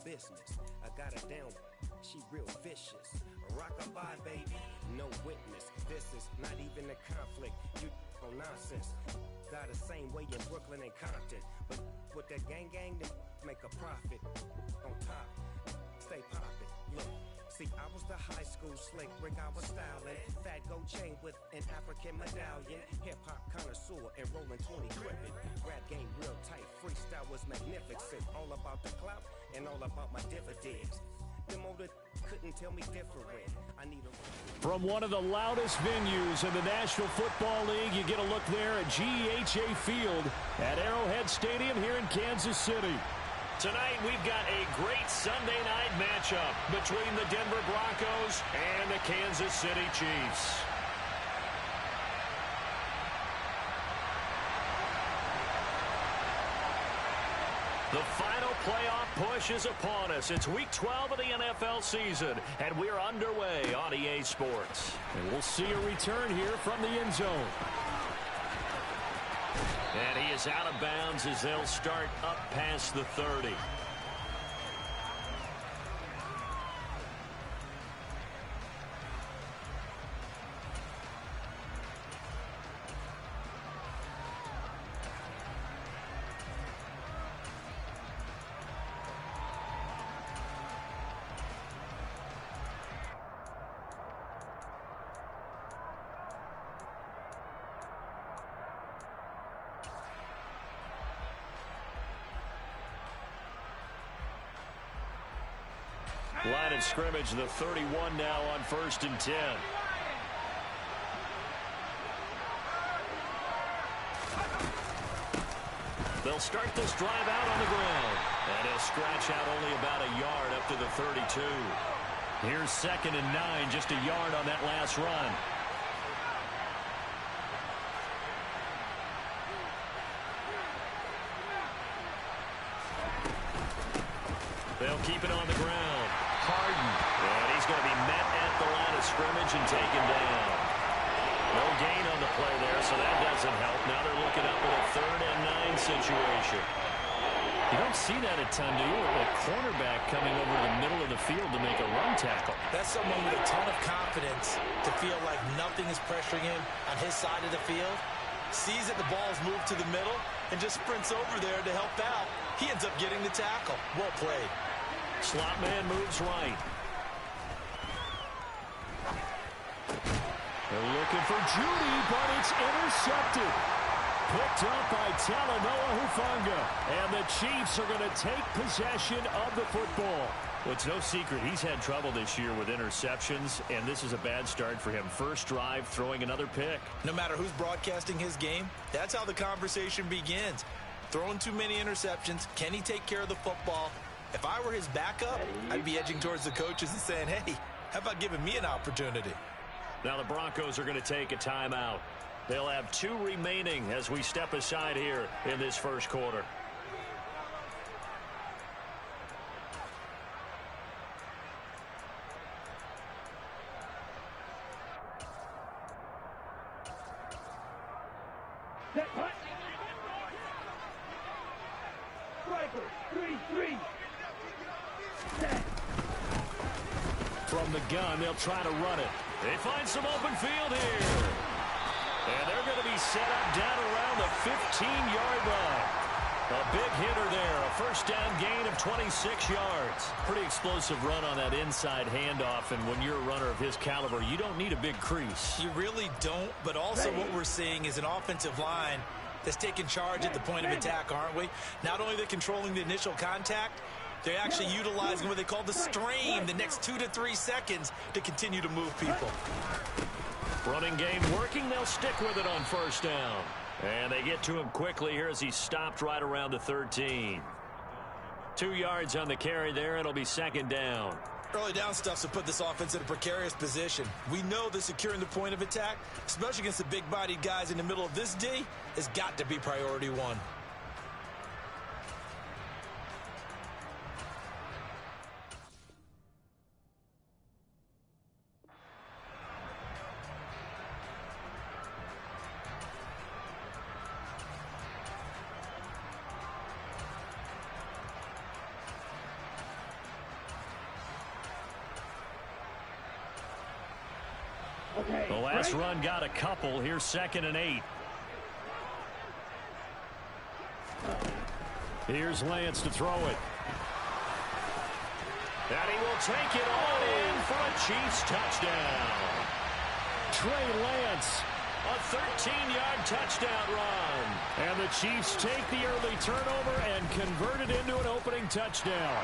business. I got her down, she real vicious. Rock-a-bye, baby, no witness. This is not even a conflict. You on nonsense. Got the same way in Brooklyn and Compton. But with that gang, they make a profit. On top, stay poppin'. Look. See, I was the high school slick Rick, I was styling. Fat gold chain with an African medallion. Hip-hop connoisseur and rolling 20 gripping. Rap game real tight, freestyle was magnificent. All about the clout and all about my dividends. Them older couldn't tell me different. I need a... From one of the loudest venues in the National Football League, you get a look there at GEHA Field at Arrowhead Stadium here in Kansas City. Tonight, we've got a great Sunday night matchup between the Denver Broncos and the Kansas City Chiefs. The final playoff push is upon us. It's Week 12 of the NFL season, and we're underway on EA Sports. And we'll see a return here from the end zone. And he is out of bounds as they'll start up past the 30. Line of scrimmage, the 31 now on 1st and 10. They'll start this drive out on the ground. And he'll scratch out only about a yard up to the 32. Here's 2nd and 9, just a yard on that last run. They'll keep it on the ground. Harden. And he's going to be met at the line of scrimmage and taken down. No gain on the play there, so that doesn't help. Now they're looking up at a 3rd and 9 situation. You don't see that at times, do you? A cornerback coming over to the middle of the field to make a run tackle. That's someone with a ton of confidence to feel like nothing is pressuring him on his side of the field. Sees that the ball's moved to the middle and just sprints over there to help out. He ends up getting the tackle. Well played. Slot man moves right. They're looking for Judy, but it's intercepted. Picked up by Talanoa Hufanga. And the Chiefs are going to take possession of the football. Well, it's no secret he's had trouble this year with interceptions, and this is a bad start for him. First drive, throwing another pick. No matter who's broadcasting his game, that's how the conversation begins. Throwing too many interceptions. Can he take care of the football? If I were his backup, I'd be edging towards the coaches and saying, hey, how about giving me an opportunity? Now the Broncos are going to take a timeout. They'll have 2 remaining as we step aside here in this first quarter. From the gun, they'll try to run it. They find some open field here. And they're going to be set up down around the 15-yard line. A big hitter there. A first down gain of 26 yards. Pretty explosive run on that inside handoff. And when you're a runner of his caliber, you don't need a big crease. You really don't. But also what we're seeing is an offensive line that's taking charge at the point of attack, aren't we? Not only are they controlling the initial contact, they're actually utilizing what they call the strain the next 2 to 3 seconds to continue to move people. Running game working. They'll stick with it on first down. And they get to him quickly here as he stopped right around the 13. 2 yards on the carry there. It'll be 2nd down. Early down stuff to put this offense in a precarious position. We know that securing the point of attack, especially against the big-bodied guys in the middle of this D, has got to be priority one. The last run got a couple. Here's 2nd and 8. Here's Lance to throw it. And he will take it all in for a Chiefs touchdown. Trey Lance, a 13-yard touchdown run. And the Chiefs take the early turnover and convert it into an opening touchdown.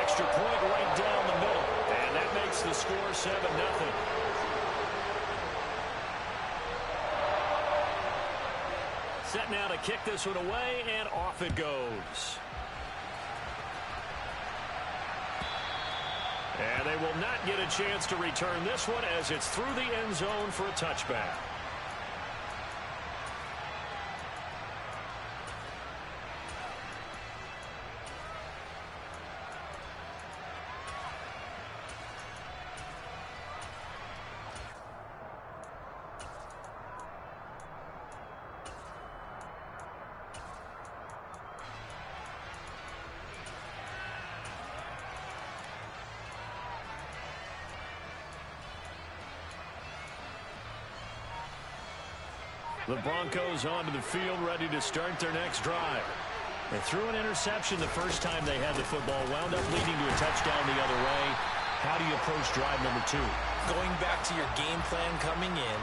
Extra point right down the middle. And that makes the score 7-0. Set now to kick this one away, and off it goes. And they will not get a chance to return this one as it's through the end zone for a touchback. The Broncos onto the field, ready to start their next drive. They threw an interception the first time they had the football, wound up leading to a touchdown the other way. How do you approach drive number 2? Going back to your game plan coming in,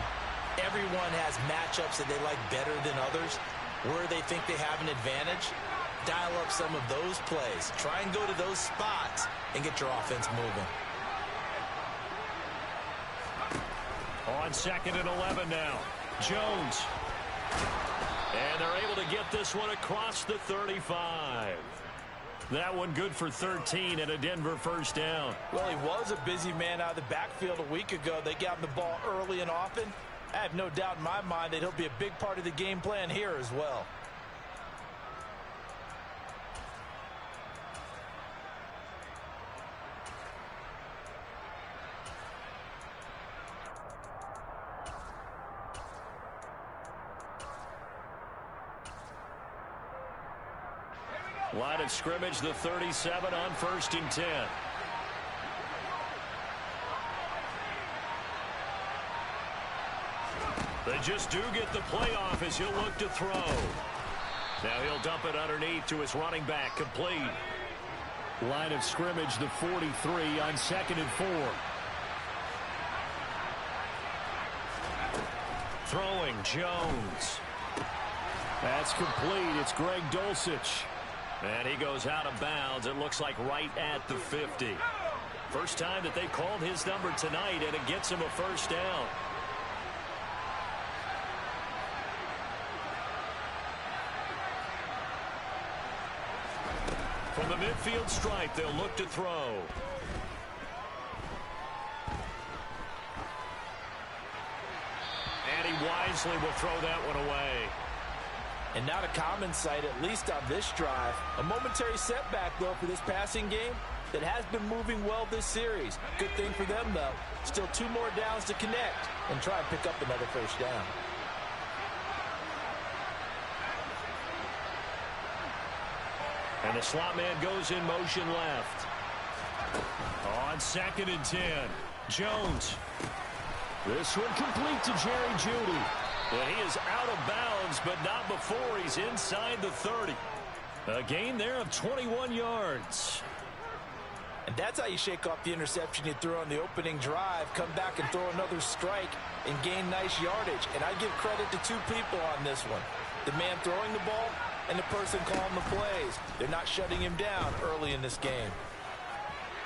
everyone has matchups that they like better than others. Where they think they have an advantage, dial up some of those plays. Try and go to those spots and get your offense moving. On 2nd and 11 now. Jones. And they're able to get this one across the 35. That one good for 13 and a Denver first down. Well, he was a busy man out of the backfield a week ago. They got him the ball early and often. I have no doubt in my mind that he'll be a big part of the game plan here as well. Line of scrimmage, the 37 on 1st and 10. They just do get the playoff as he'll look to throw. Now he'll dump it underneath to his running back, complete. Line of scrimmage, the 43 on 2nd and 4. Throwing, Jones. That's complete. It's Greg Dulcich. And he goes out of bounds, it looks like right at the 50. First time that they called his number tonight, and it gets him a first down. From the midfield stripe, they'll look to throw. And he wisely will throw that one away. And not a common sight, at least on this drive. A momentary setback, though, for this passing game that has been moving well this series. Good thing for them, though. Still 2 more downs to connect and try and pick up another first down. And the slot man goes in motion left. On 2nd and 10, Jones. This one complete to Jerry Jeudy. And he is out of bounds, but not before he's inside the 30. A gain there of 21 yards. And that's how you shake off the interception you threw on the opening drive, come back and throw another strike and gain nice yardage. And I give credit to 2 people on this one. The man throwing the ball and the person calling the plays. They're not shutting him down early in this game.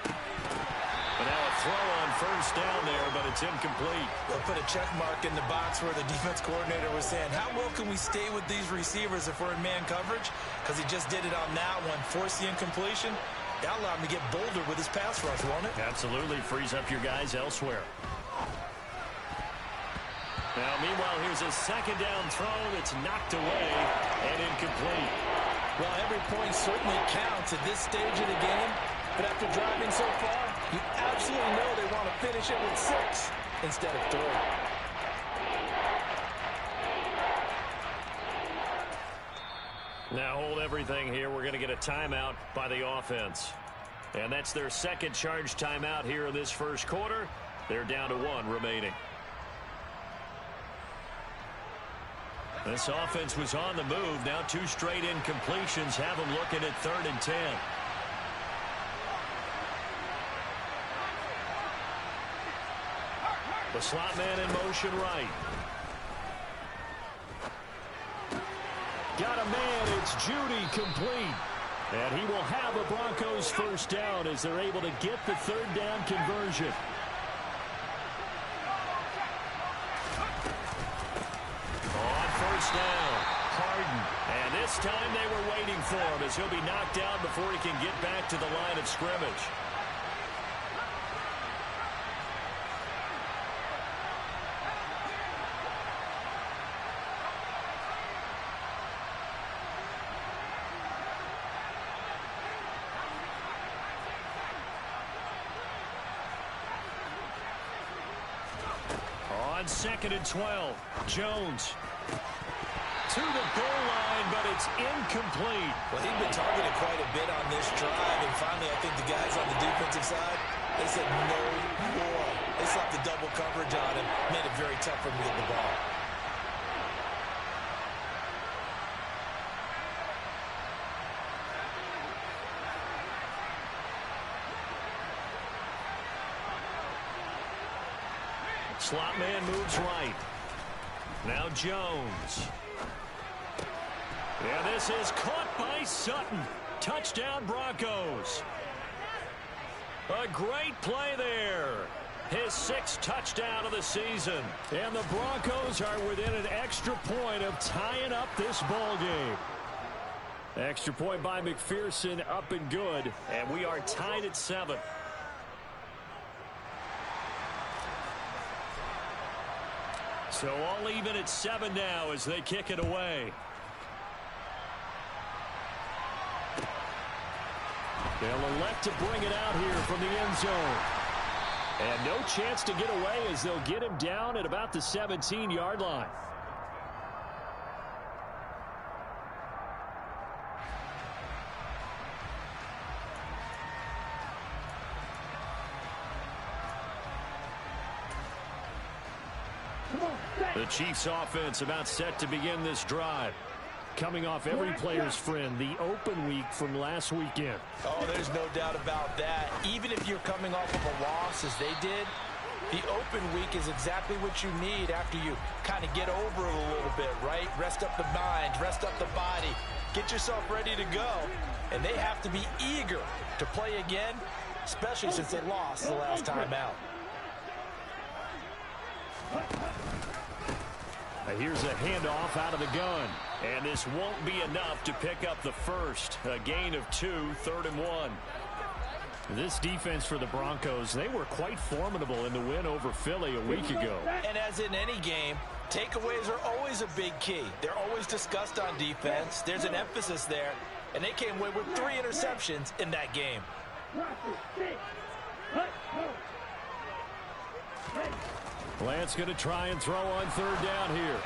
But now a throw on first down there, but it's incomplete. They'll put a check mark in the box where the defense coordinator was saying, how well can we stay with these receivers if we're in man coverage? Because he just did it on that one, forced the incompletion. That'll allow him to get bolder with his pass rush, won't it? Absolutely, frees up your guys elsewhere. Now, meanwhile, here's a 2nd down throw that's knocked away and incomplete. Well, every point certainly counts at this stage of the game. But after driving so far, you absolutely know they want to finish it with 6 instead of 3. Now hold everything here. We're going to get a timeout by the offense. And that's their 2nd charge timeout here in this first quarter. They're down to 1 remaining. This offense was on the move. Now 2 straight incompletions have them looking at 3rd and 10. The slot man in motion right. Got a man. It's Judy complete. And he will have a Broncos first down as they're able to get the 3rd down conversion. On first down, Harden. And this time they were waiting for him as he'll be knocked down before he can get back to the line of scrimmage. On 2nd and 12, Jones to the goal line, but it's incomplete. Well, he's been targeted quite a bit on this drive, and finally I think the guys on the defensive side, they said no more. They slapped the double coverage on him, made it very tough for him to get the ball. Slot man moves right. Now Jones. Yeah, this is caught by Sutton. Touchdown Broncos. A great play there. His 6th touchdown of the season. And the Broncos are within an extra point of tying up this ball game. Extra point by McPherson, up and good. And we are tied at 7. So all even at 7 now as they kick it away. They'll elect to bring it out here from the end zone. And no chance to get away as they'll get him down at about the 17-yard line. The Chiefs offense about set to begin this drive. Coming off every player's friend, the open week from last weekend. Oh, there's no doubt about that. Even if you're coming off of a loss as they did, the open week is exactly what you need after you kind of get over it a little bit, right? Rest up the mind, rest up the body, get yourself ready to go. And they have to be eager to play again, especially since they lost the last time out. Here's a handoff out of the gun. And this won't be enough to pick up the first. A gain of 2, 3rd and 1. This defense for the Broncos, they were quite formidable in the win over Philly a week ago. And as in any game, takeaways are always a big key. They're always discussed on defense. There's an emphasis there. And they came away with 3 interceptions in that game. Lance going to try and throw on 3rd down here.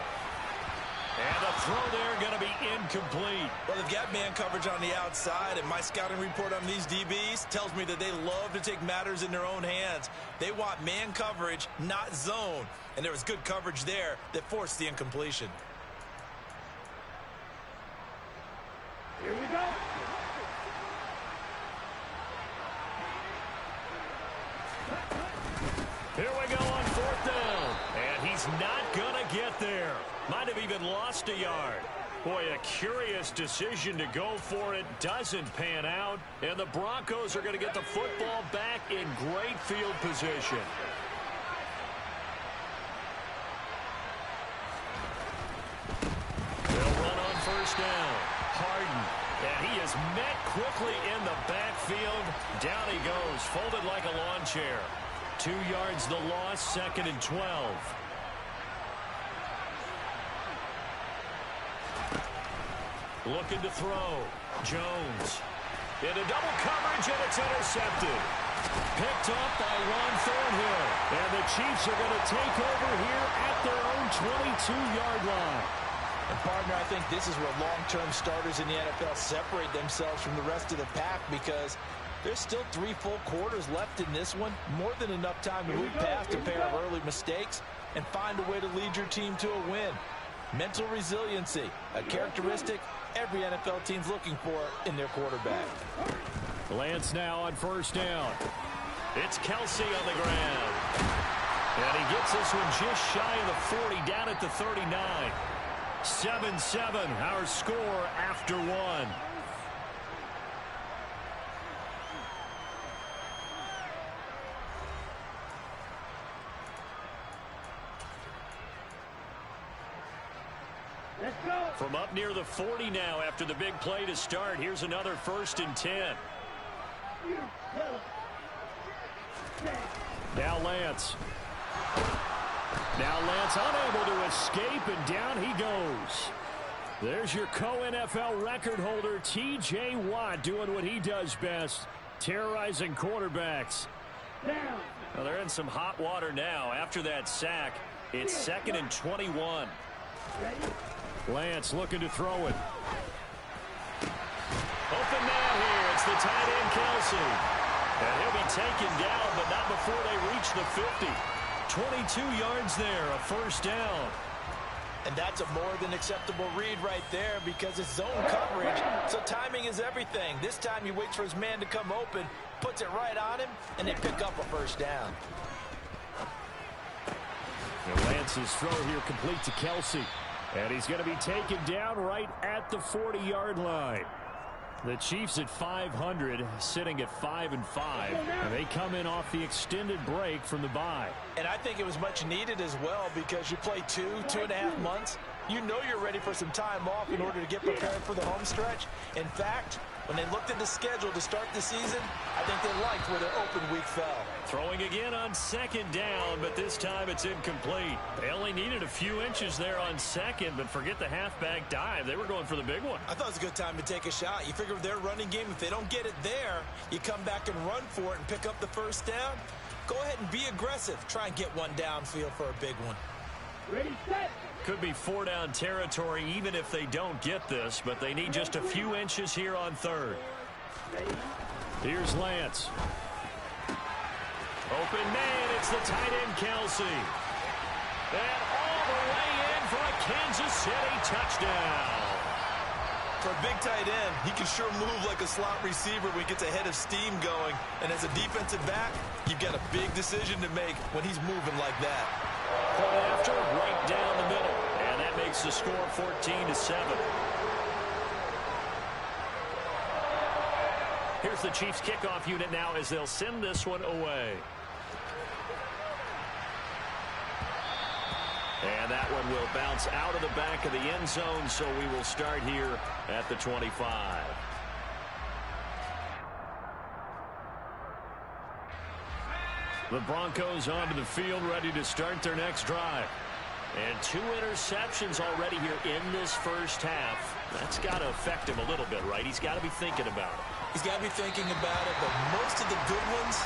And the throw there going to be incomplete. Well, they've got man coverage on the outside, and my scouting report on these DBs tells me that they love to take matters in their own hands. They want man coverage, not zone. And there was good coverage there that forced the incompletion. Here we go. Here we go on 4th down. And he's not going to get there. Might have even lost a yard. Boy, a curious decision to go for it. Doesn't pan out. And the Broncos are going to get the football back in great field position. They'll run on 1st down. Harden. And he is met quickly in the backfield. Down he goes, folded like a lawn chair. 2 yards the loss, 2nd and 12. Looking to throw. Jones. Into double coverage, and it's intercepted. Picked up by Ron Thornhill. And the Chiefs are going to take over here at their own 22-yard line. And, partner, I think this is where long-term starters in the NFL separate themselves from the rest of the pack, because There's still 3 full quarters left in this one. More than enough time to move past a pair of early mistakes and find a way to lead your team to a win. Mental resiliency, a characteristic every NFL team's looking for in their quarterback. Lance now on first down. It's Kelsey on the ground. And he gets this one just shy of the 40, down at the 39. 7-7, our score after 1. From up near the 40 now after the big play to start. Here's another 1st and 10. Now Lance. Now Lance unable to escape, and down he goes. There's your co-NFL record holder, T.J. Watt, doing what he does best, terrorizing quarterbacks. Well, they're in some hot water now. After that sack, it's 2nd and 21. Lance looking to throw it. Open man here. It's the tight end, Kelsey. And he'll be taken down, but not before they reach the 50. 22 yards there, a 1st down. And that's a more than acceptable read right there because it's zone coverage, so timing is everything. This time he waits for his man to come open, puts it right on him, and they pick up a 1st down. And Lance's throw here complete to Kelsey. And he's going to be taken down right at the 40-yard line. The Chiefs at 500, sitting at 5-5, and they come in off the extended break from the bye. And I think it was much needed as well because you play 2.5 months. You know you're ready for some time off in order to get prepared for the home stretch. In fact, when they looked at the schedule to start the season, I think they liked where their open week fell. Throwing again on 2nd down, but this time it's incomplete. They only needed a few inches there on 2nd, but forget the halfback dive. They were going for the big one. I thought it was a good time to take a shot. You figure with their running game, if they don't get it there, you come back and run for it and pick up the 1st down. Go ahead and be aggressive. Try and get one downfield for a big one. Ready, set. Could be 4-down territory even if they don't get this, but they need just a few inches here on 3rd. Here's Lance. Open man, it's the tight end, Kelsey. And all the way in for a Kansas City touchdown. For a big tight end, he can sure move like a slot receiver when he gets a head of steam going. And as a defensive back, you've got a big decision to make when he's moving like that. Point after, right down the middle. And that makes the score 14-7. Here's the Chiefs kickoff unit now as they'll send this one away. And that one will bounce out of the back of the end zone, so we will start here at the 25. The Broncos onto the field, ready to start their next drive. And 2 interceptions already here in this first half. That's got to affect him a little bit, right? He's got to be thinking about it. He's got to be thinking about it, but most of the good ones,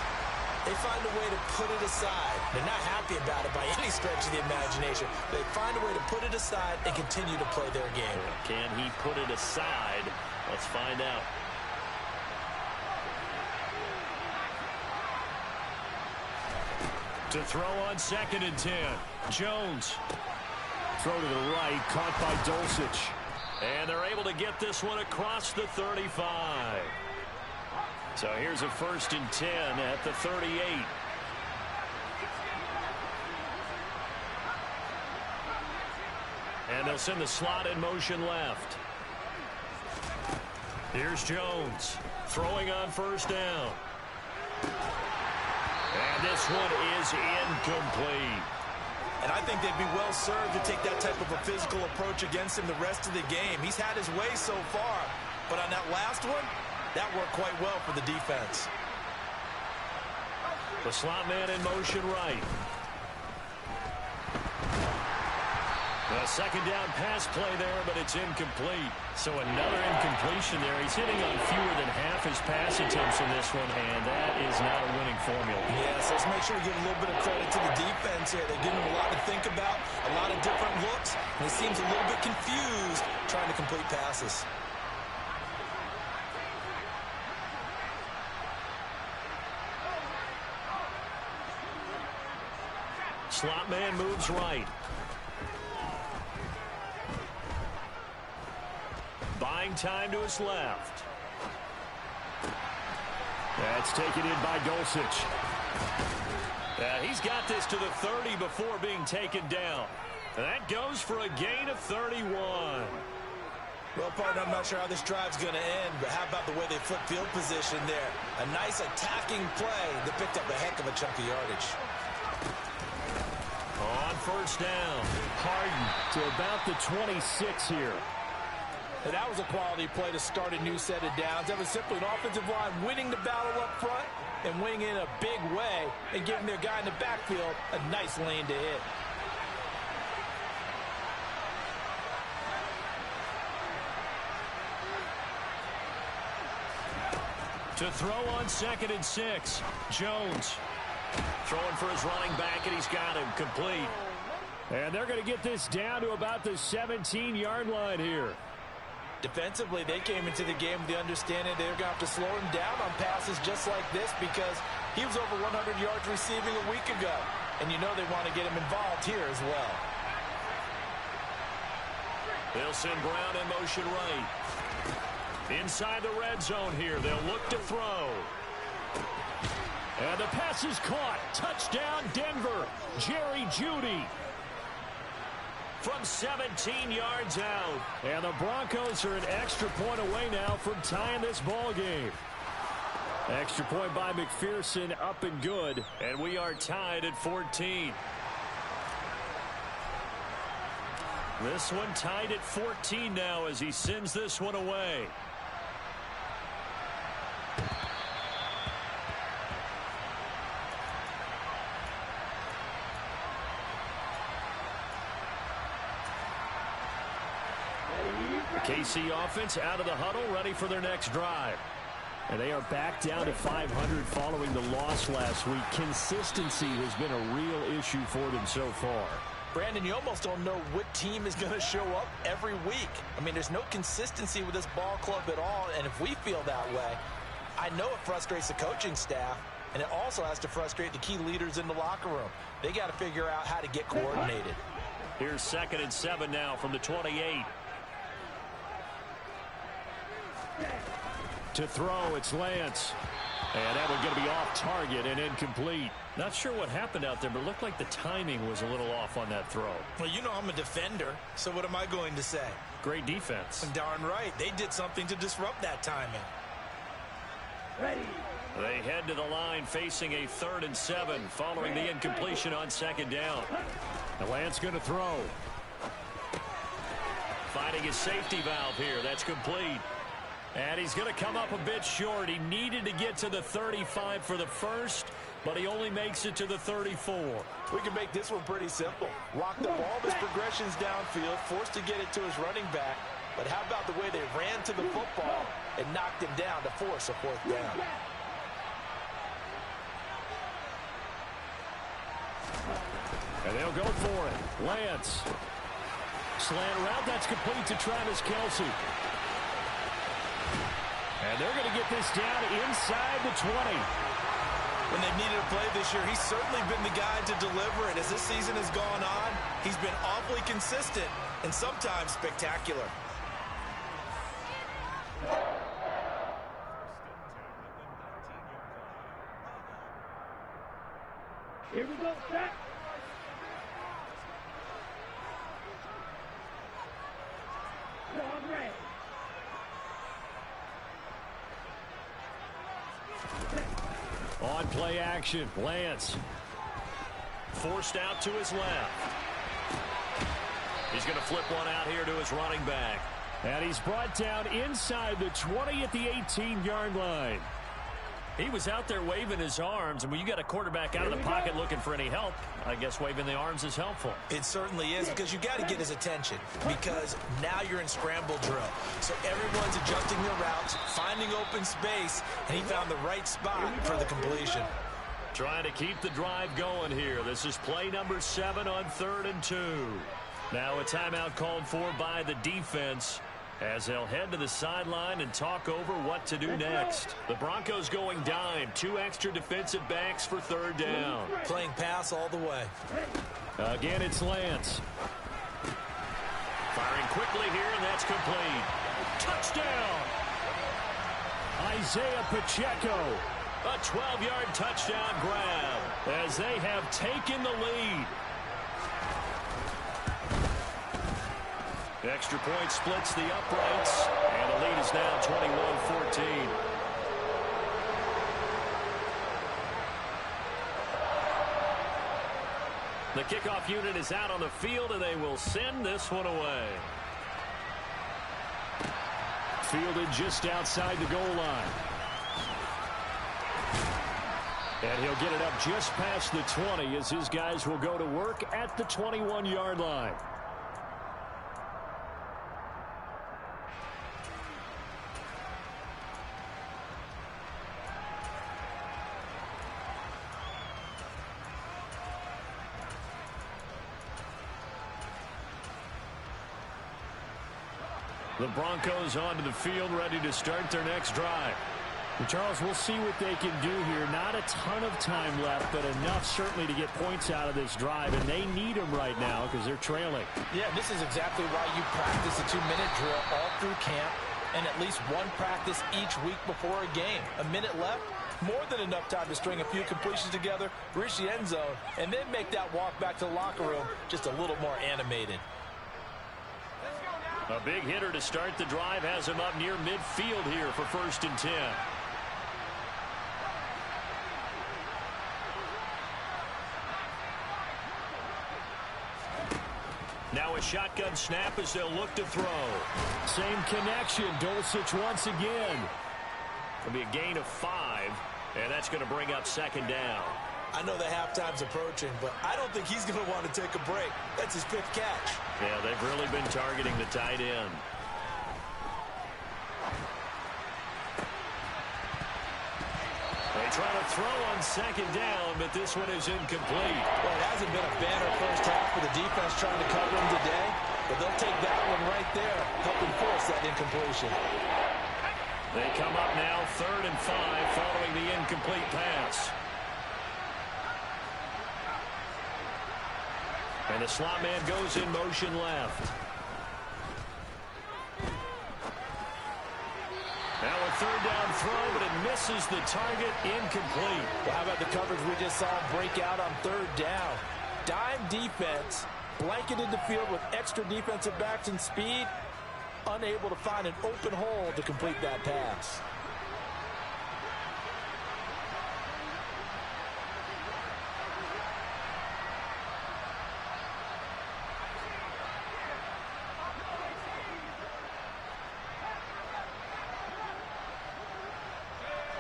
they find a way to put it aside. They're not happy about it by any stretch of the imagination. They find a way to put it aside and continue to play their game. Can he put it aside? Let's find out. To throw on 2nd and 10. Jones. Throw to the right, caught by Dulcich. And they're able to get this one across the 35. So here's a 1st and 10 at the 38. And they'll send the slot in motion left. Here's Jones throwing on 1st down. And this one is incomplete. And I think they'd be well served to take that type of a physical approach against him the rest of the game. He's had his way so far, but on that last one, that worked quite well for the defense. The slot man in motion right. A 2nd down pass play there, but it's incomplete. So another incompletion there. He's hitting on fewer than half his pass attempts in this one, and that is not a winning formula. Yes, let's make sure we give a little bit of credit to the defense here. They're giving him a lot to think about, a lot of different looks, and he seems a little bit confused trying to complete passes. Slot man moves right. Buying time to his left. That's taken in by Dulcich. He's got this to the 30 before being taken down. That goes for a gain of 31. Well, partner, I'm not sure how this drive's going to end, but how about the way they flip field position there? A nice attacking play that picked up a heck of a chunk of yardage. On first down, Harden to about the 26 here. And that was a quality play to start a new set of downs. That was simply an offensive line winning the battle up front and winning in a big way and giving their guy in the backfield a nice lane to hit. To throw on 2nd and 6. Jones throwing for his running back, and he's got him complete. And they're going to get this down to about the 17-yard line here. Defensively, they came into the game with the understanding they're going to have to slow him down on passes just like this because he was over 100 yards receiving a week ago. And you know they want to get him involved here as well. They'll send Brown in motion right. Inside the red zone here. They'll look to throw. And the pass is caught. Touchdown, Denver. Jerry Jeudy. From 17 yards out. And the Broncos are an extra point away now from tying this ball game. Extra point by McPherson, up and good. And we are tied at 14. This one tied at 14 now as he sends this one away. KC offense out of the huddle, ready for their next drive. And they are back down to 500 following the loss last week. Consistency has been a real issue for them so far. Brandon, you almost don't know what team is going to show up every week. I mean, there's no consistency with this ball club at all, and if we feel that way, I know it frustrates the coaching staff, and it also has to frustrate the key leaders in the locker room. They got to figure out how to get coordinated. Here's 2nd and 7 now from the 28. To throw, it's Lance. And that one's going to be off target and incomplete. Not sure what happened out there, but it looked like the timing was a little off on that throw. Well, you know I'm a defender, so what am I going to say? Great defense. Darn right. They did something to disrupt that timing. Ready. They head to the line facing a 3rd and 7 following the incompletion on 2nd down. And Lance going to throw. Finding his safety valve here. That's complete. And he's going to come up a bit short. He needed to get to the 35 for the first, but he only makes it to the 34. We can make this one pretty simple. Walk the ball with progressions downfield, forced to get it to his running back. But how about the way they ran to the football and knocked him down to force a 4th down? And they'll go for it. Lance. Slant route, that's complete to Travis Kelce. And they're going to get this down inside the 20. When they've needed a play this year, he's certainly been the guy to deliver it. As this season has gone on, he's been awfully consistent and sometimes spectacular. Here we go, set. Red. On play action, Lance. Forced out to his left. He's going to flip one out here to his running back. And he's brought down inside the 20 at the 18-yard line. He was out there waving his arms, and when you got a quarterback out of the pocket looking for any help, I guess waving the arms is helpful. It certainly is, because you got to get his attention, because now you're in scramble drill. So everyone's adjusting their routes, finding open space, and he found the right spot for the completion. Trying to keep the drive going here. This is play number 7 on 3rd and 2. Now a timeout called for by the defense. as they'll head to the sideline and talk over what to do next. The Broncos going dime. 2 extra defensive backs for 3rd down. Playing pass all the way. Again, it's Lance. Firing quickly here, and that's complete. Touchdown! Isaiah Pacheco. A 12-yard touchdown grab as they have taken the lead. Extra point splits the uprights, and the lead is now 21-14. The kickoff unit is out on the field, and they will send this one away. Fielded just outside the goal line. And he'll get it up just past the 20 as his guys will go to work at the 21-yard line. The Broncos onto the field, ready to start their next drive. Well, Charles, we'll see what they can do here. Not a ton of time left, but enough certainly to get points out of this drive, and they need them right now because they're trailing. Yeah, this is exactly why you practice a 2-minute drill all through camp and at least one practice each week before a game. A minute left, more than enough time to string a few completions together, reach the end zone, and then make that walk back to the locker room just a little more animated. A big hitter to start the drive has him up near midfield here for 1st and 10. Now a shotgun snap as they'll look to throw. Same connection. Dulcich once again. It'll be a gain of 5, and that's going to bring up 2nd down. I know the halftime's approaching, but I don't think he's going to want to take a break. That's his 5th catch. Yeah, they've really been targeting the tight end. They try to throw on 2nd down, but this one is incomplete. Well, it hasn't been a banner first half for the defense trying to cover him today, but they'll take that one right there, helping force that incompletion. They come up now 3rd and 5 following the incomplete pass. And the slot man goes in motion left. Now a 3rd down throw, but it misses the target, incomplete. Well, how about the coverage we just saw break out on 3rd down? Dime defense, blanketed the field with extra defensive backs and speed, unable to find an open hole to complete that pass.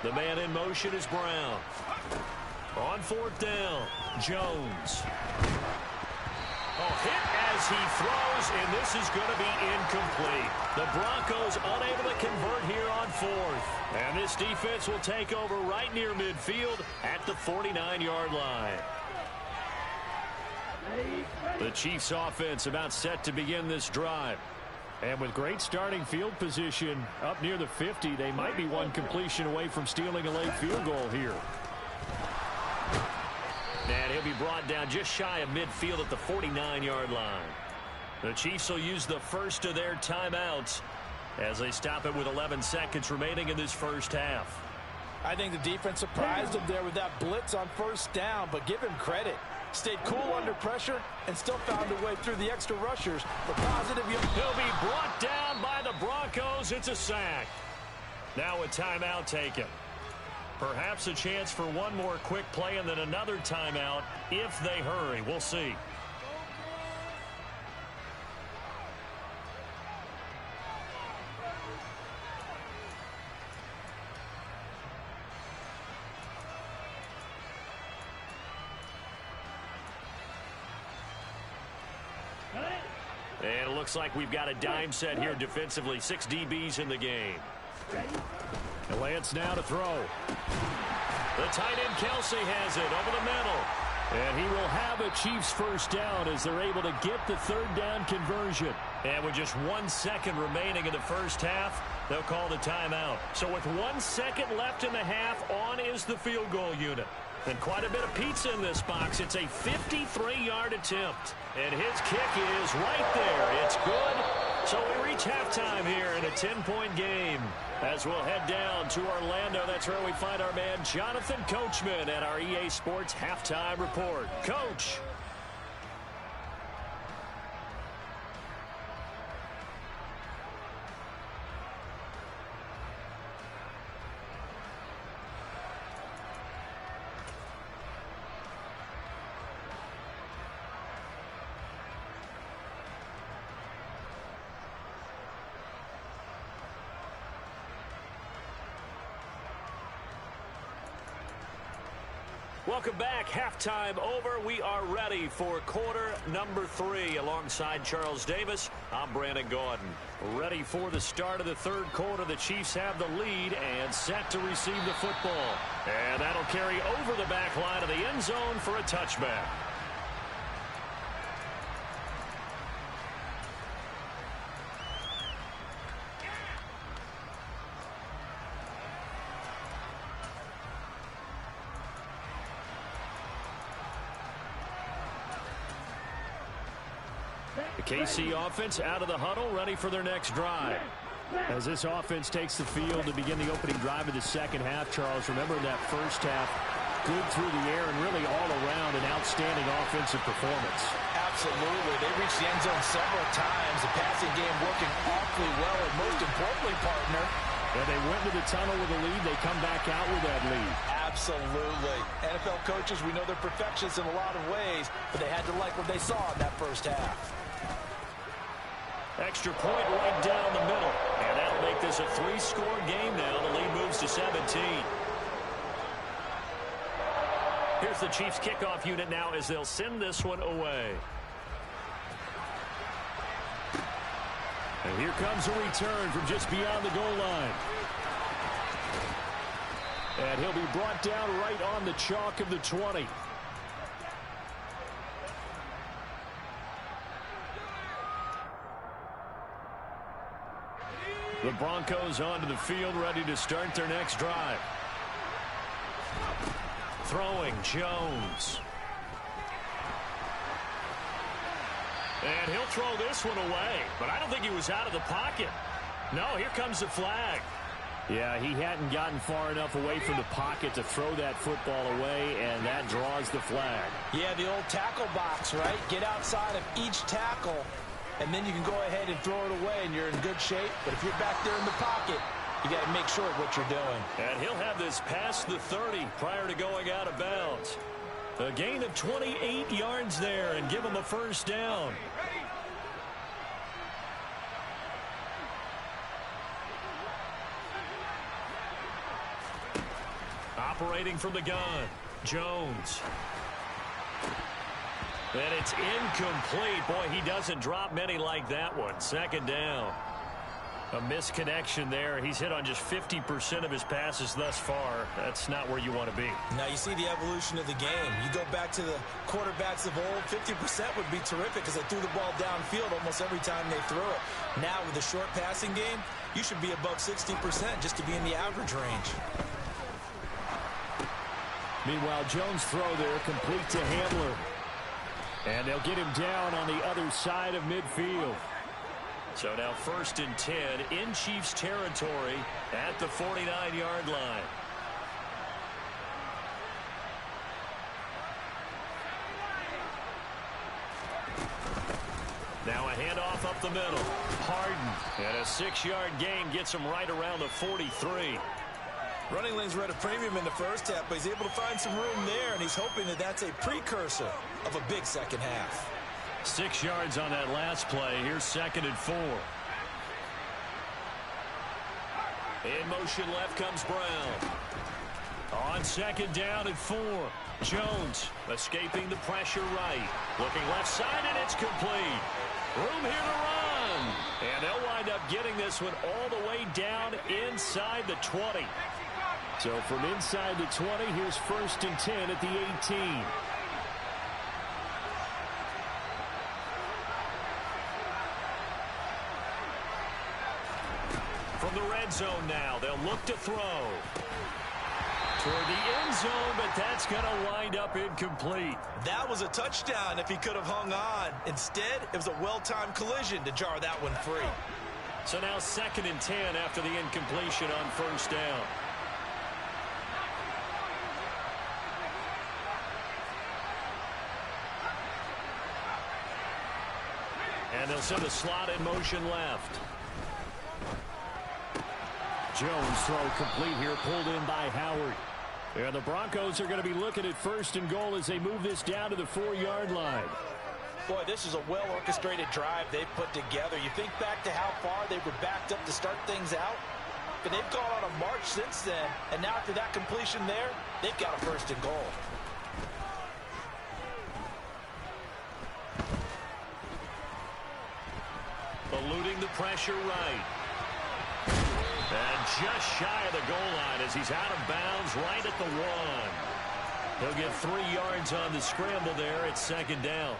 The man in motion is Brown. On 4th down, Jones. Hit as he throws, and this is going to be incomplete. The Broncos unable to convert here on 4th. And this defense will take over right near midfield at the 49-yard line. The Chiefs offense about set to begin this drive. And with great starting field position up near the 50, they might be one completion away from stealing a late field goal here. And he'll be brought down just shy of midfield at the 49-yard line. The Chiefs will use the first of their timeouts as they stop it with 11 seconds remaining in this first half. I think the defense surprised him there with that blitz on 1st down, but give him credit. Stayed cool under pressure and still found a way through the extra rushers. The positive. He'll be brought down by the Broncos. It's a sack. Now a timeout taken. Perhaps a chance for one more quick play and then another timeout if they hurry. We'll see. And it looks like we've got a dime set here defensively. 6 DBs in the game. Lance now to throw. The tight end Kelsey has it over the middle. And he will have a Chiefs 1st down as they're able to get the 3rd down conversion. And with just 1 second remaining in the first half, they'll call the timeout. So with 1 second left in the half, on is the field goal unit. And quite a bit of pizza in this box. It's a 53-yard attempt. And his kick is right there. It's good. So we reach halftime here in a 10-point game. As we'll head down to Orlando, that's where we find our man Jonathan Coachman at our EA Sports Halftime Report. Coach. Welcome back. Halftime over. We are ready for quarter number 3. Alongside Charles Davis, I'm Brandon Gaudin. Ready for the start of the third quarter. The Chiefs have the lead and set to receive the football. And that'll carry over the back line of the end zone for a touchback. The KC offense out of the huddle, ready for their next drive. As this offense takes the field to begin the opening drive of the second half, Charles, remember in that first half, good through the air and really all around an outstanding offensive performance. Absolutely. They reached the end zone several times. The passing game working awfully well, and most importantly, partner, and they went to the tunnel with a lead. They come back out with that lead. Absolutely. NFL coaches, we know they're perfectionists in a lot of ways, but they had to like what they saw in that first half. Extra point right down the middle. And that'll make this a 3-score game now. The lead moves to 17. Here's the Chiefs kickoff unit now as they'll send this one away. And here comes a return from just beyond the goal line. And he'll be brought down right on the chalk of the 20. The Broncos onto the field, ready to start their next drive. Throwing, Jones. And he'll throw this one away, but I don't think he was out of the pocket. No, here comes the flag. Yeah, he hadn't gotten far enough away from the pocket to throw that football away, and that draws the flag. Yeah, the old tackle box, right? Get outside of each tackle, and then you can go ahead and throw it away, and you're in good shape. But if you're back there in the pocket, you got to make sure of what you're doing. And he'll have this past the 30 prior to going out of bounds. A gain of 28 yards there and give him a first down. Operating from the gun, Jones. And it's incomplete. Boy, he doesn't drop many like that one. Second down. A misconnection there. He's hit on just 50% of his passes thus far. That's not where you want to be. Now you see the evolution of the game. You go back to the quarterbacks of old, 50% would be terrific because they threw the ball downfield almost every time they threw it. Now with the short passing game, you should be above 60% just to be in the average range. Meanwhile, Jones' throw there complete to Hamler. And they'll get him down on the other side of midfield. So now 1st and 10 in Chiefs territory at the 49-yard line. Now a handoff up the middle. Harden. And a 6-yard gain gets him right around the 43. Running lanes were at a premium in the first half, but he's able to find some room there, and he's hoping that that's a precursor of a big second half. 6 yards on that last play. Here's 2nd and 4. In motion left comes Brown. On 2nd down and 4. Jones escaping the pressure right. Looking left side, and it's complete. Room here to run. And they'll wind up getting this one all the way down inside the 20. So from inside the 20, here's 1st and 10 at the 18. end zone now. They'll look to throw. Toward the end zone, but that's going to wind up incomplete. That was a touchdown if he could have hung on. Instead, it was a well-timed collision to jar that one free. So now 2nd and 10 after the incompletion on 1st down. And they'll send a slot in motion left. Jones throw complete here, pulled in by Howard. And the Broncos are going to be looking at 1st and goal as they move this down to the 4-yard line. Boy, this is a well-orchestrated drive they've put together. You think back to how far they were backed up to start things out, but they've gone on a march since then, and now after that completion there, they've got a 1st and goal. Eluding the pressure right. And just shy of the goal line as he's out of bounds right at the 1. He'll get 3 yards on the scramble there at 2nd down.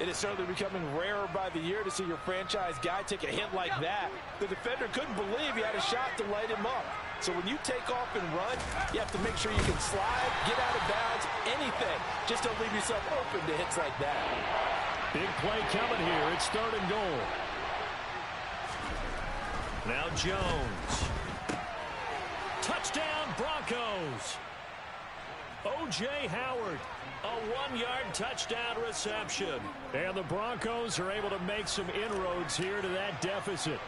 It is certainly becoming rarer by the year to see your franchise guy take a hit like that. The defender couldn't believe he had a shot to light him up. So when you take off and run, you have to make sure you can slide, get out of bounds, anything. Just don't leave yourself open to hits like that. Big play coming here. It's 3rd and goal. Now Jones. Touchdown Broncos. O.J. Howard. A 1-yard touchdown reception. And the Broncos are able to make some inroads here to that deficit.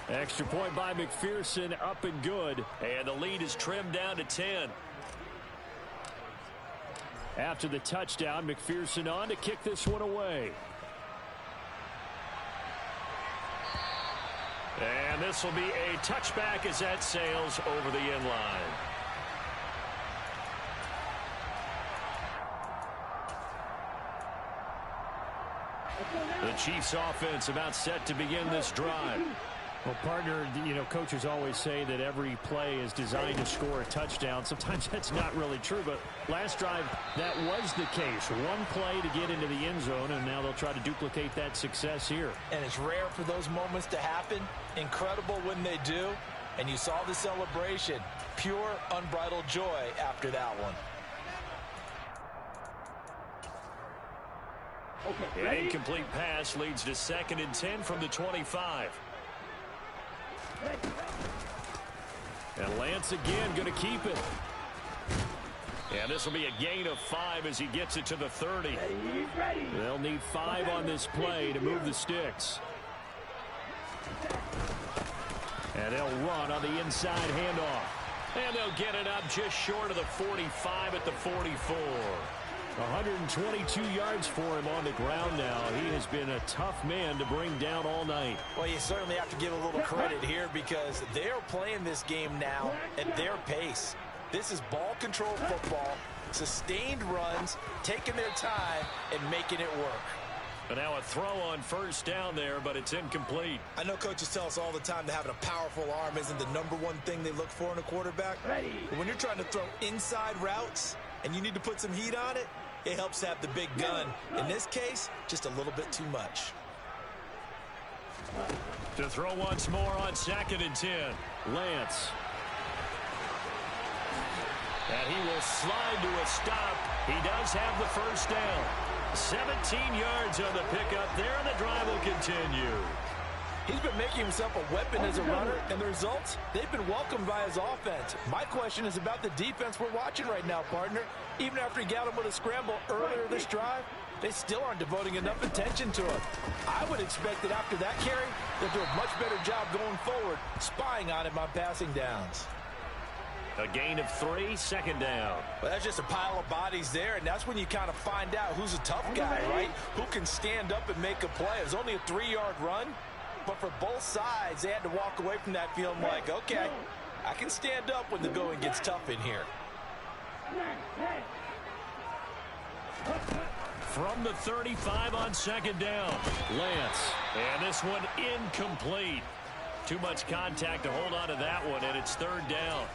Extra point by McPherson, up and good. And the lead is trimmed down to 10. After the touchdown, McPherson on to kick this one away. And this will be a touchback as that sails over the end line. The Chiefs offense about set to begin this drive. Well, partner, you know, coaches always say that every play is designed to score a touchdown. Sometimes that's not really true, but last drive, that was the case. One play to get into the end zone, and now they'll try to duplicate that success here. And it's rare for those moments to happen. Incredible when they do. And you saw the celebration. Pure, unbridled joy after that one. An incomplete pass leads to 2nd and 10 from the 25. And Lance again going to keep it. And this will be a gain of 5 as he gets it to the 30. They'll need 5 on this play to move the sticks. And they'll run on the inside handoff. And they'll get it up just short of the 45 at the 44. 122 yards for him on the ground now. He has been a tough man to bring down all night. Well, you certainly have to give a little credit here because they're playing this game now at their pace. This is ball control football, sustained runs, taking their time, and making it work. And now a throw on 1st down there, but it's incomplete. I know coaches tell us all the time that having a powerful arm isn't the #1 thing they look for in a quarterback. But when you're trying to throw inside routes and you need to put some heat on it, it helps to have the big gun. In this case, just a little bit too much. To throw once more on 2nd and 10. Lance. And he will slide to a stop. He does have the 1st down. 17 yards on the pickup there, and the drive will continue. He's been making himself a weapon as a runner, and the results, they've been welcomed by his offense. My question is about the defense we're watching right now, partner. Even after he got him with a scramble earlier this drive, they still aren't devoting enough attention to him. I would expect that after that carry, they'll do a much better job going forward, spying on him on passing downs. A gain of 3, 2nd down. Well, that's just a pile of bodies there, and that's when you kind of find out who's a tough guy, right? Who can stand up and make a play. It was only a 3-yard run, but for both sides, they had to walk away from that feeling like, okay, I can stand up when the going gets tough in here. From the 35 on 2nd down. Lance. And this one incomplete. Too much contact to hold on to that one, and it's 3rd down.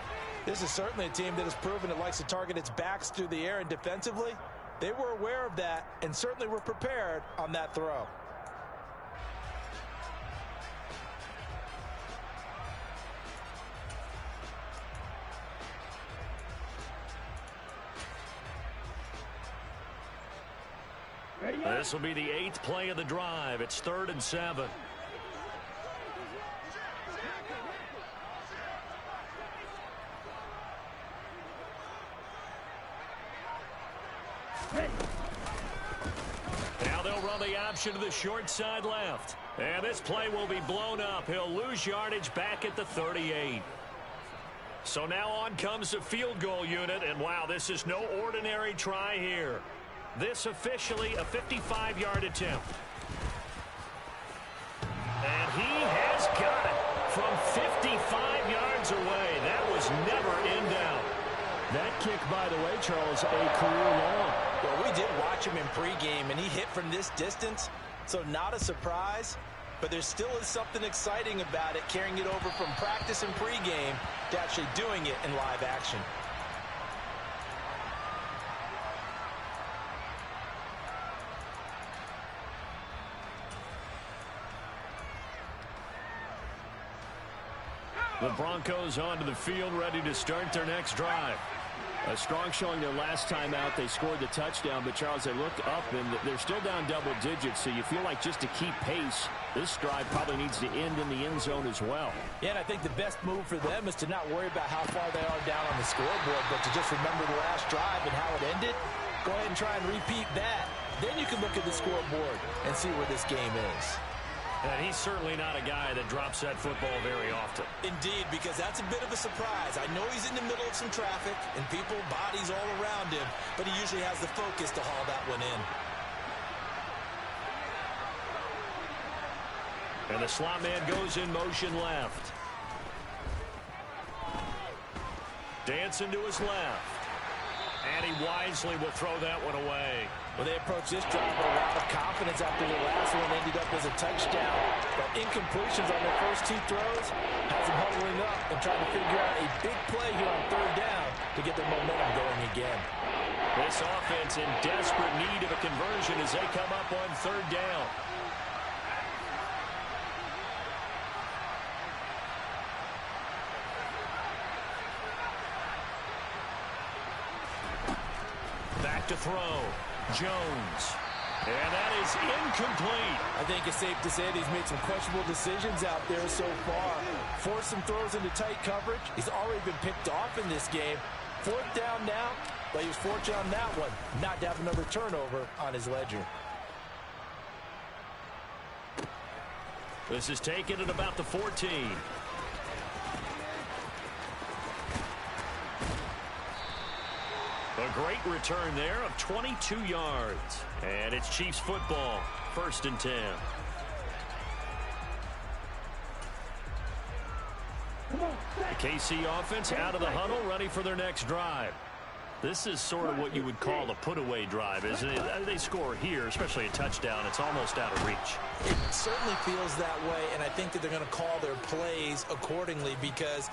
This is certainly a team that has proven it likes to target its backs through the air, and defensively, they were aware of that and certainly were prepared on that throw. This will be the 8th play of the drive. It's 3rd and 7. Now they'll run the option to the short side left. And this play will be blown up. He'll lose yardage back at the 38. So now on comes the field goal unit. And wow, this is no ordinary try here. This officially a 55-yard attempt. And he has got it from 55 yards away. That was never in doubt. That kick, by the way, Charles, a career long. Well, we did watch him in pregame, and he hit from this distance, so not a surprise. But there still is something exciting about it, carrying it over from practice and pregame to actually doing it in live action. The Broncos onto the field, ready to start their next drive. A strong showing their last time out. They scored the touchdown, but Charles, they look up and they're still down double digits, so you feel like just to keep pace, this drive probably needs to end in the end zone as well. Yeah, and I think the best move for them is to not worry about how far they are down on the scoreboard, but to just remember the last drive and how it ended. Go ahead and try and repeat that. Then you can look at the scoreboard and see where this game is. And he's certainly not a guy that drops that football very often. Indeed, because that's a bit of a surprise. I know he's in the middle of some traffic and people, bodies all around him, but he usually has the focus to haul that one in. And the slot man goes in motion left. Dancing to his left. And he wisely will throw that one away. Well, they approach this drive with a lot of confidence after the last one ended up as a touchdown. But incompletions on their first two throws has them huddling up and trying to figure out a big play here on 3rd down to get their momentum going again. This offense in desperate need of a conversion as they come up on 3rd down. Back to throw. Jones. And that is incomplete. I think it's safe to say that he's made some questionable decisions out there so far. Forced some throws into tight coverage. He's already been picked off in this game. 4th down now, but he was fortunate on that one not to have another turnover on his ledger. This is taken at about the 14. A great return there of 22 yards. And it's Chiefs football, 1st and 10. The KC offense out of the huddle, ready for their next drive. This is sort of what you would call a put-away drive, isn't it? They score here, especially a touchdown. It's almost out of reach. It certainly feels that way, and I think that they're going to call their plays accordingly because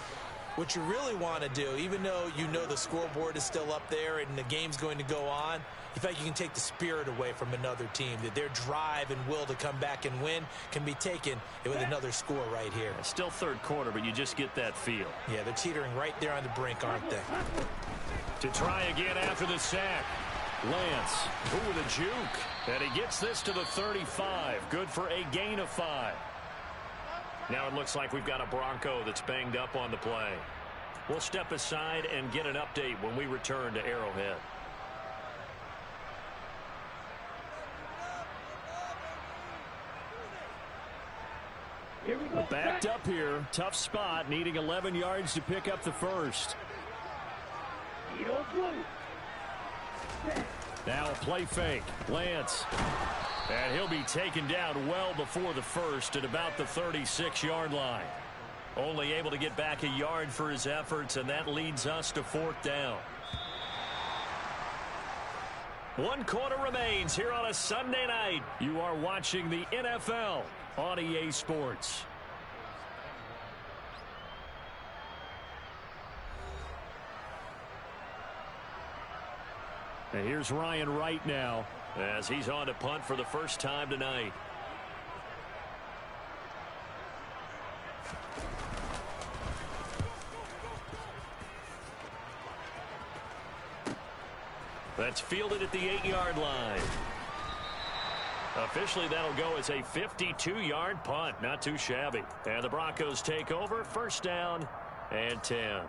what you really want to do, even though you know the scoreboard is still up there and the game's going to go on, you feel like you can take the spirit away from another team, that their drive and will to come back and win can be taken with another score right here. It's still 3rd quarter, but you just get that feel. Yeah, they're teetering right there on the brink, aren't they? To try again after the sack. Lance, ooh, with a juke. And he gets this to the 35. Good for a gain of 5. Now it looks like we've got a Bronco that's banged up on the play. We'll step aside and get an update when we return to Arrowhead. Backed up here. Tough spot. Needing 11 yards to pick up the first. Now a play fake. Lance. And he'll be taken down well before the first at about the 36-yard line. Only able to get back a yard for his efforts, and that leads us to 4th down. 1 quarter remains here on a Sunday night. You are watching the NFL on EA Sports. And here's Ryan Wright now as he's on to punt for the first time tonight. That's fielded at the 8-yard line. Officially, that'll go as a 52-yard punt. Not too shabby. And the Broncos take over. First down and 10.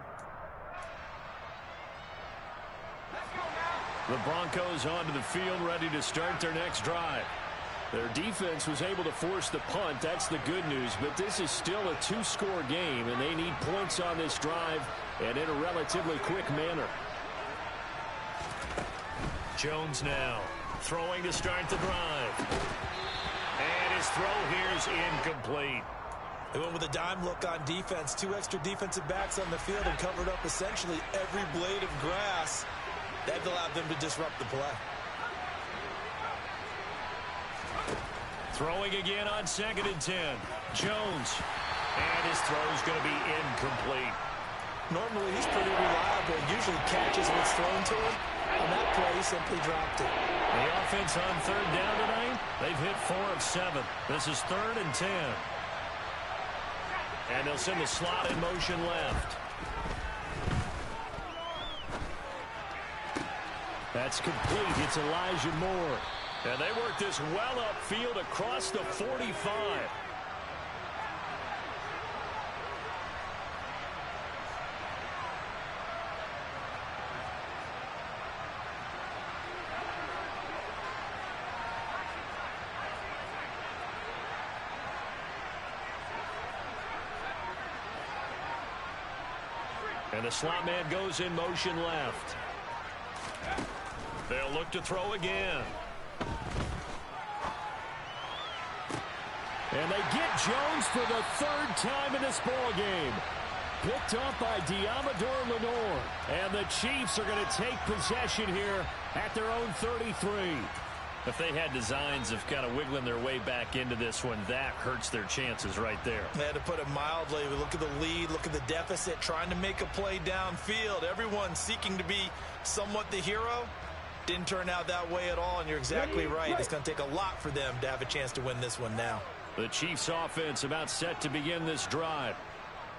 The Broncos onto the field, ready to start their next drive. Their defense was able to force the punt. That's the good news. But this is still a two-score game, and they need points on this drive and in a relatively quick manner. Jones now throwing to start the drive. And his throw here is incomplete. They went with a dime look on defense. 2 extra defensive backs on the field and covered up essentially every blade of grass. That allowed them to disrupt the play. Throwing again on 2nd and 10. Jones. And his throw is going to be incomplete. Normally, he's pretty reliable. Usually catches what's thrown to him. On that play, he simply dropped it. The offense on 3rd down tonight, they've hit 4 of 7. This is 3rd and 10. And they'll send the slot in motion left. That's complete. It's Elijah Moore. And they work this well upfield across the 45. And the slot man goes in motion left. They'll look to throw again. And they get Jones for the 3rd time in this ball game. Picked up by Diamador Lenore. And the Chiefs are going to take possession here at their own 33. If they had designs of kind of wiggling their way back into this one, that hurts their chances right there. They had to put it mildly. Look at the lead, look at the deficit, trying to make a play downfield. Everyone seeking to be somewhat the hero. Didn't turn out that way at all, and you're exactly right. It's going to take a lot for them to have a chance to win this one now. The Chiefs offense about set to begin this drive.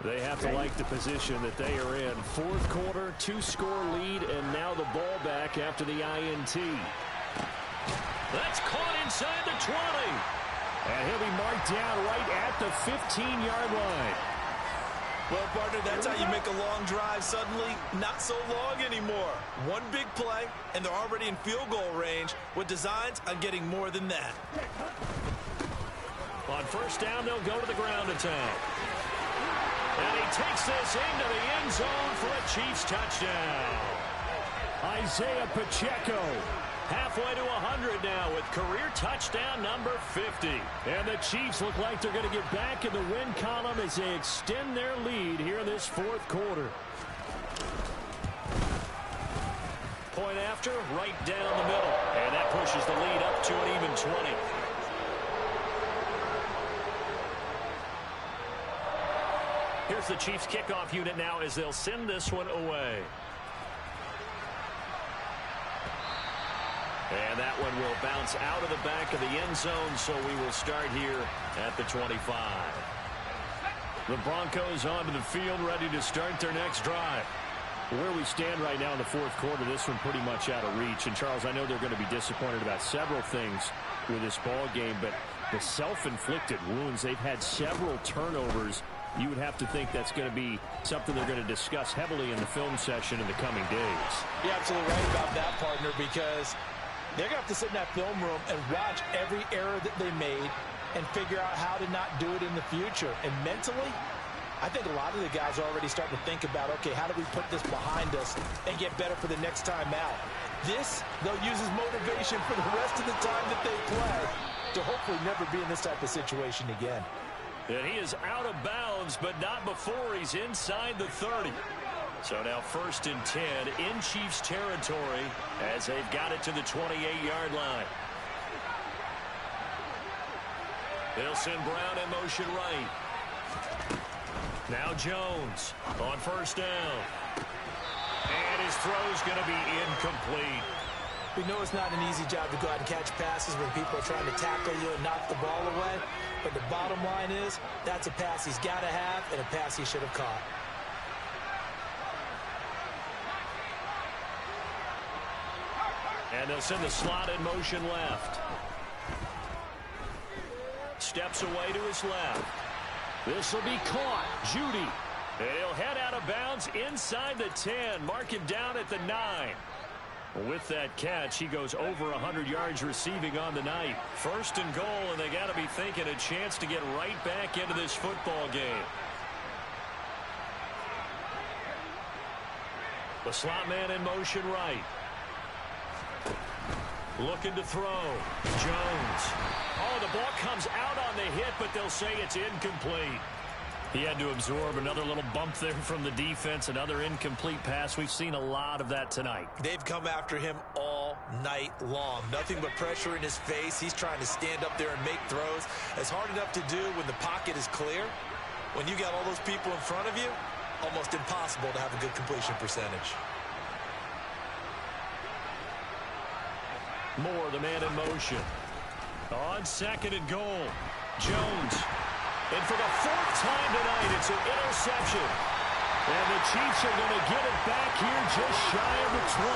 They have to like the position that they are in. 4th quarter, 2-score lead, and now the ball back after the INT. That's caught inside the 20. And he'll be marked down right at the 15-yard line. Well, partner, that's how you make a long drive suddenly not so long anymore. One big play, and they're already in field goal range with designs on getting more than that. On 1st down, they'll go to the ground attack. And he takes this into the end zone for a Chiefs touchdown. Isaiah Pacheco. Halfway to 100 now with career touchdown number 50. And the Chiefs look like they're going to get back in the win column as they extend their lead here in this 4th quarter. Point after, right down the middle. And that pushes the lead up to an even 20. Here's the Chiefs kickoff unit now as they'll send this one away. And that one will bounce out of the back of the end zone, so we will start here at the 25. The Broncos onto the field, ready to start their next drive. Where we stand right now in the 4th quarter, this one pretty much out of reach. And, Charles, I know they're going to be disappointed about several things with this ball game, but the self-inflicted wounds, they've had several turnovers. You would have to think that's going to be something they're going to discuss heavily in the film session in the coming days. You're absolutely right about that, partner, because they're going to have to sit in that film room and watch every error that they made and figure out how to not do it in the future. And mentally, I think a lot of the guys are already starting to think about, okay, how do we put this behind us and get better for the next time out? This, they'll use as motivation for the rest of the time that they play to hopefully never be in this type of situation again. And he is out of bounds, but not before he's inside the 30. So now 1st and 10 in Chiefs territory as they've got it to the 28-yard line. They'll send Brown in motion right. Now Jones on 1st down. And his throw's going to be incomplete. We know it's not an easy job to go out and catch passes when people are trying to tackle you and knock the ball away. But the bottom line is that's a pass he's got to have and a pass he should have caught. And they'll send the slot in motion left. steps away to his left. This will be caught. Judy. He'll head out of bounds inside the 10. Mark him down at the 9. With that catch, he goes over 100 yards receiving on the night. First and goal, and they got to be thinking a chance to get right back into this football game. The slot man in motion right. Looking to throw. Jones. Oh, the ball comes out on the hit, but they'll say it's incomplete. He had to absorb another little bump there from the defense, another incomplete pass. We've seen a lot of that tonight. They've come after him all night long. Nothing but pressure in his face. He's trying to stand up there and make throws. It's hard enough to do when the pocket is clear. When you got all those people in front of you, almost impossible to have a good completion percentage. Moore, the man in motion. On second and goal, Jones. And for the 4th time tonight, it's an interception. And the Chiefs are going to get it back here just shy of the 20.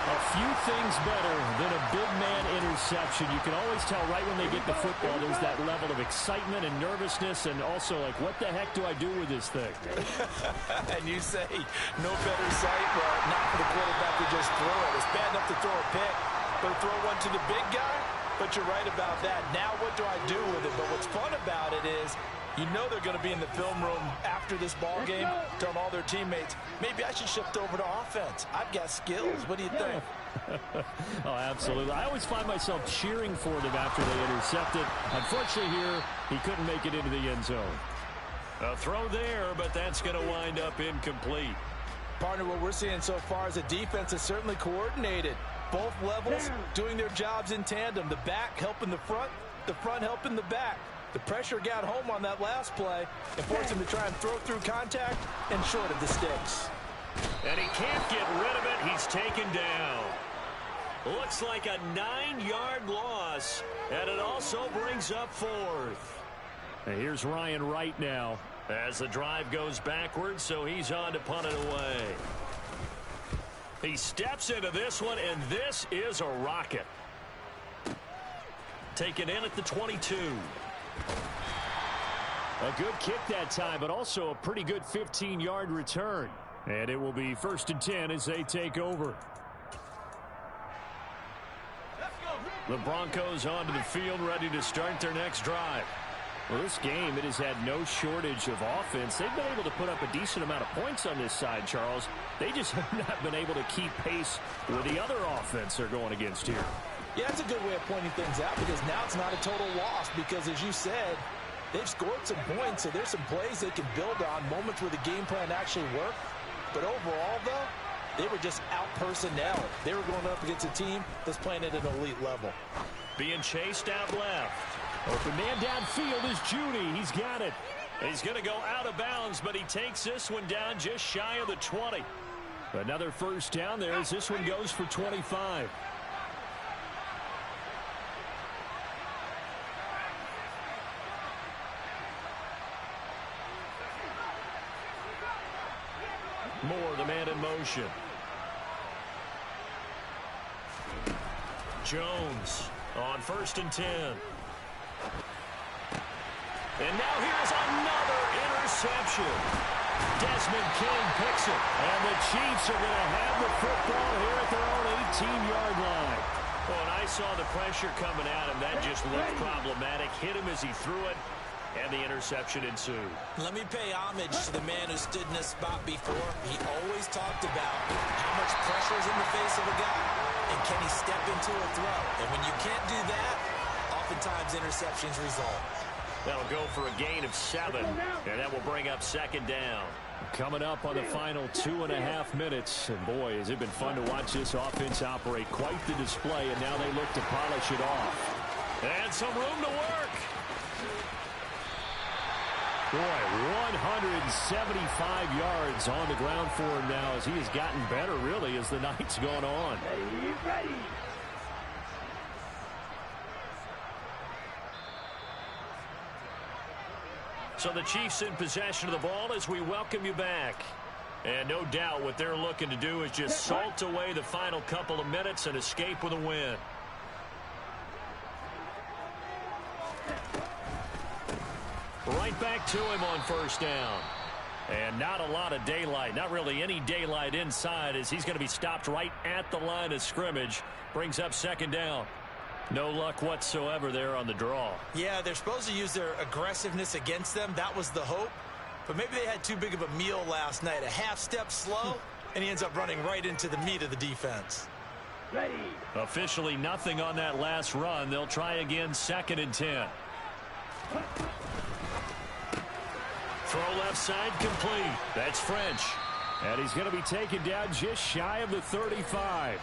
A few things better than a big man interception. You can always tell right when they get the football, there's that level of excitement and nervousness, and also like, what the heck do I do with this thing? And you say, no better sight, well, not for the quarterback to just throw it. It's bad enough to throw a pick, but throw one to the big guy? But you're right about that. Now what do I do with it? But what's fun about it is you know they're going to be in the film room after this ball game telling all their teammates, maybe I should shift over to offense. I've got skills. What do you think? Oh, absolutely. I always find myself cheering for them after they intercept it. Unfortunately here, he couldn't make it into the end zone. A throw there, but that's going to wind up incomplete. Partner, what we're seeing so far is the defense is certainly coordinated. Both levels doing their jobs in tandem. The back helping the front helping the back. The pressure got home on that last play and forced him to try and throw through contact and short of the sticks. And he can't get rid of it. He's taken down. Looks like a 9-yard loss, and it also brings up 4th. And here's Ryan Wright now. As the drive goes backwards, so he's on to punt it away. He steps into this one, and this is a rocket. Taken in at the 22. A good kick that time, but also a pretty good 15-yard return. And it will be 1st and 10 as they take over. The Broncos onto the field, ready to start their next drive. Well, this game, it has had no shortage of offense. They've been able to put up a decent amount of points on this side, Charles. They just have not been able to keep pace with the other offense they're going against here. Yeah, that's a good way of pointing things out because now it's not a total loss because, as you said, they've scored some points, so there's some plays they can build on, moments where the game plan actually worked. But overall, though, they were just out-personnel. They were going up against a team that's playing at an elite level. Being chased out left. Open man downfield is Judy. He's got it. He's going to go out of bounds, but he takes this one down just shy of the 20. Another first down there as this one goes for 25. Moore, the man in motion. Jones on 1st and 10. And now here's another interception. Desmond King picks it. And the Chiefs are going to have the football here at their own 18-yard line. Well, and I saw the pressure coming at him. That just looked problematic. Hit him as he threw it, and the interception ensued. Let me pay homage to the man who stood in this spot before. He always talked about how much pressure is in the face of a guy, and can he step into a throw. And when you can't do that, oftentimes interceptions result. That'll go for a gain of 7, and that will bring up 2nd down. Coming up on the final 2.5 minutes. And boy, has it been fun to watch this offense operate. Quite the display, and now they look to polish it off. And some room to work. Boy, 175 yards on the ground for him now as he has gotten better, really, as the night's gone on. Ready. So the Chiefs in possession of the ball as we welcome you back. And no doubt what they're looking to do is just salt away the final couple of minutes and escape with a win. Right back to him on first down. And not a lot of daylight, not really any daylight inside, as he's going to be stopped right at the line of scrimmage. Brings up second down. No luck whatsoever there on the draw. Yeah, they're supposed to use their aggressiveness against them. That was the hope. But maybe they had too big of a meal last night. A half step slow, and he ends up running right into the meat of the defense. Ready. Officially nothing on that last run. They'll try again, 2nd and 10. Throw left side complete. That's French. And he's going to be taken down just shy of the 35.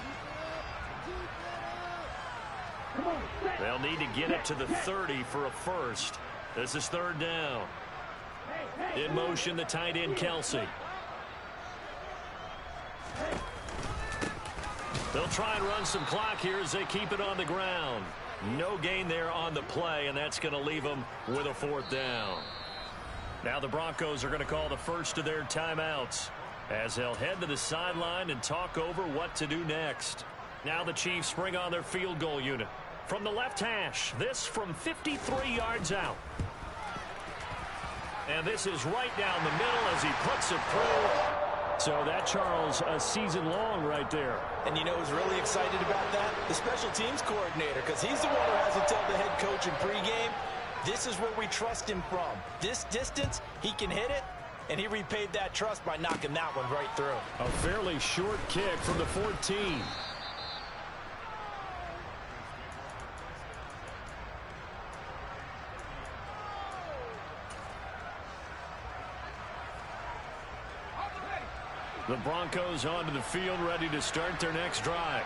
They'll need to get it to the 30 for a first. This is 3rd down. In motion, the tight end, Kelsey. They'll try and run some clock here as they keep it on the ground. No gain there on the play, and that's going to leave them with a 4th down. Now the Broncos are going to call the first of their timeouts as they'll head to the sideline and talk over what to do next. Now the Chiefs bring on their field goal unit. From the left hash, this from 53 yards out. And this is right down the middle as he puts it through. So that, Charles, a season long right there. And you know who's really excited about that? The special teams coordinator, because he's the one who has to tell the head coach in pregame, this is where we trust him from. This distance, he can hit it, and he repaid that trust by knocking that one right through. A fairly short kick from the 14. The Broncos onto the field, ready to start their next drive.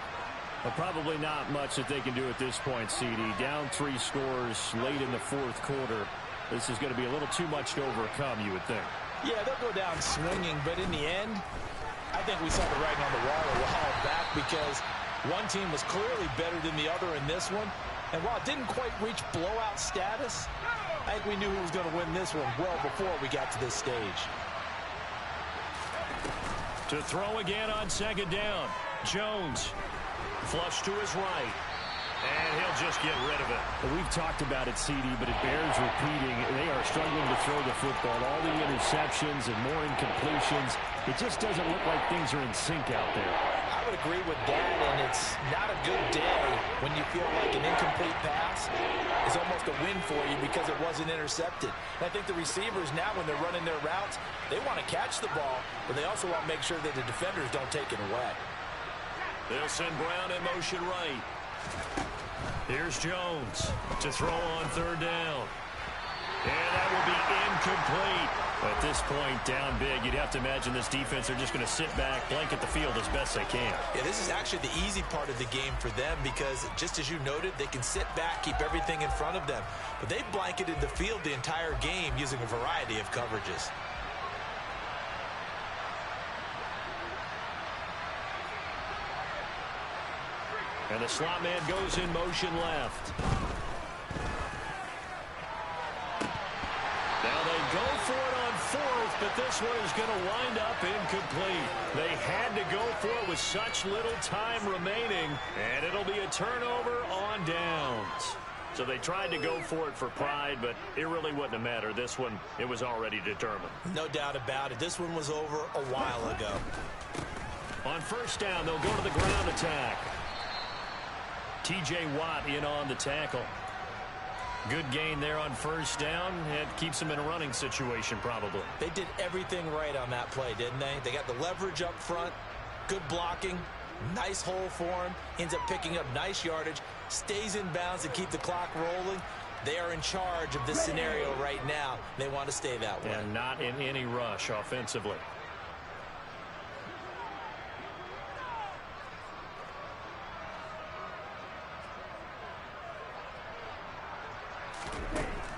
But probably not much that they can do at this point, CD. Down 3 scores late in the 4th quarter. This is going to be a little too much to overcome, you would think. Yeah, they'll go down swinging, but in the end, I think we saw the writing on the wall a while back because one team was clearly better than the other in this one. And while it didn't quite reach blowout status, I think we knew who was going to win this one well before we got to this stage. To throw again on 2nd down. Jones. Flush to his right. And he'll just get rid of it. Well, we've talked about it, CD, but it bears repeating. They are struggling to throw the football. All the interceptions and more incompletions. It just doesn't look like things are in sync out there. I would agree with that, and it's not a good day when you feel like an incomplete pass is almost a win for you because it wasn't intercepted. And I think the receivers now, when they're running their routes, they want to catch the ball, but they also want to make sure that the defenders don't take it away. They'll send Brown in motion right. Here's Jones to throw on 3rd down. And that will be incomplete. At this point, down big, you'd have to imagine this defense are just going to sit back, blanket the field as best they can. Yeah, this is actually the easy part of the game for them because, just as you noted, they can sit back, keep everything in front of them. But they've blanketed the field the entire game using a variety of coverages. And the slot man goes in motion left. Now they go for it on 4th, but this one is going to wind up incomplete. They had to go for it with such little time remaining, and it'll be a turnover on downs. So they tried to go for it for pride, but it really wouldn't have mattered. This one, it was already determined. No doubt about it. This one was over a while ago. On 1st down, they'll go to the ground attack. T.J. Watt in on the tackle. Good gain there on 1st down. It keeps them in a running situation, probably. They did everything right on that play, didn't they? They got the leverage up front, good blocking, nice hole for him, ends up picking up nice yardage, stays in bounds to keep the clock rolling. They are in charge of this scenario right now. They want to stay that way. And not in any rush offensively.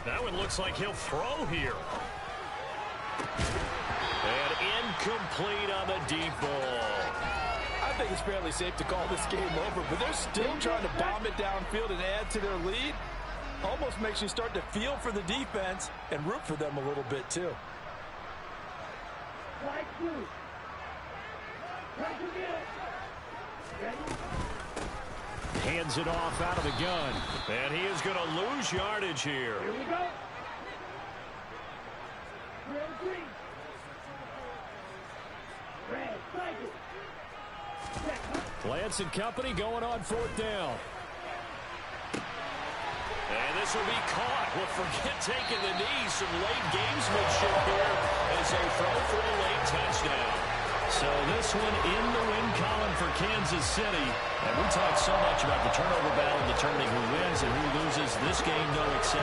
That one looks like he'll throw here. And incomplete on the deep ball. I think it's fairly safe to call this game over, but they're still trying to bomb it downfield and add to their lead. Almost makes you start to feel for the defense and root for them a little bit, too. Hands it off out of the gun. And he is going to lose yardage here. Here we go. Red green. Red, cycle. Check, huh? Lance and company going on 4th down. And this will be caught. Well, forget taking the knee. Some late gamesmanship here as they throw for a late touchdown. So this one in the win column for Kansas City. And we talked so much about the turnover battle determining who wins and who loses. This game, no exception.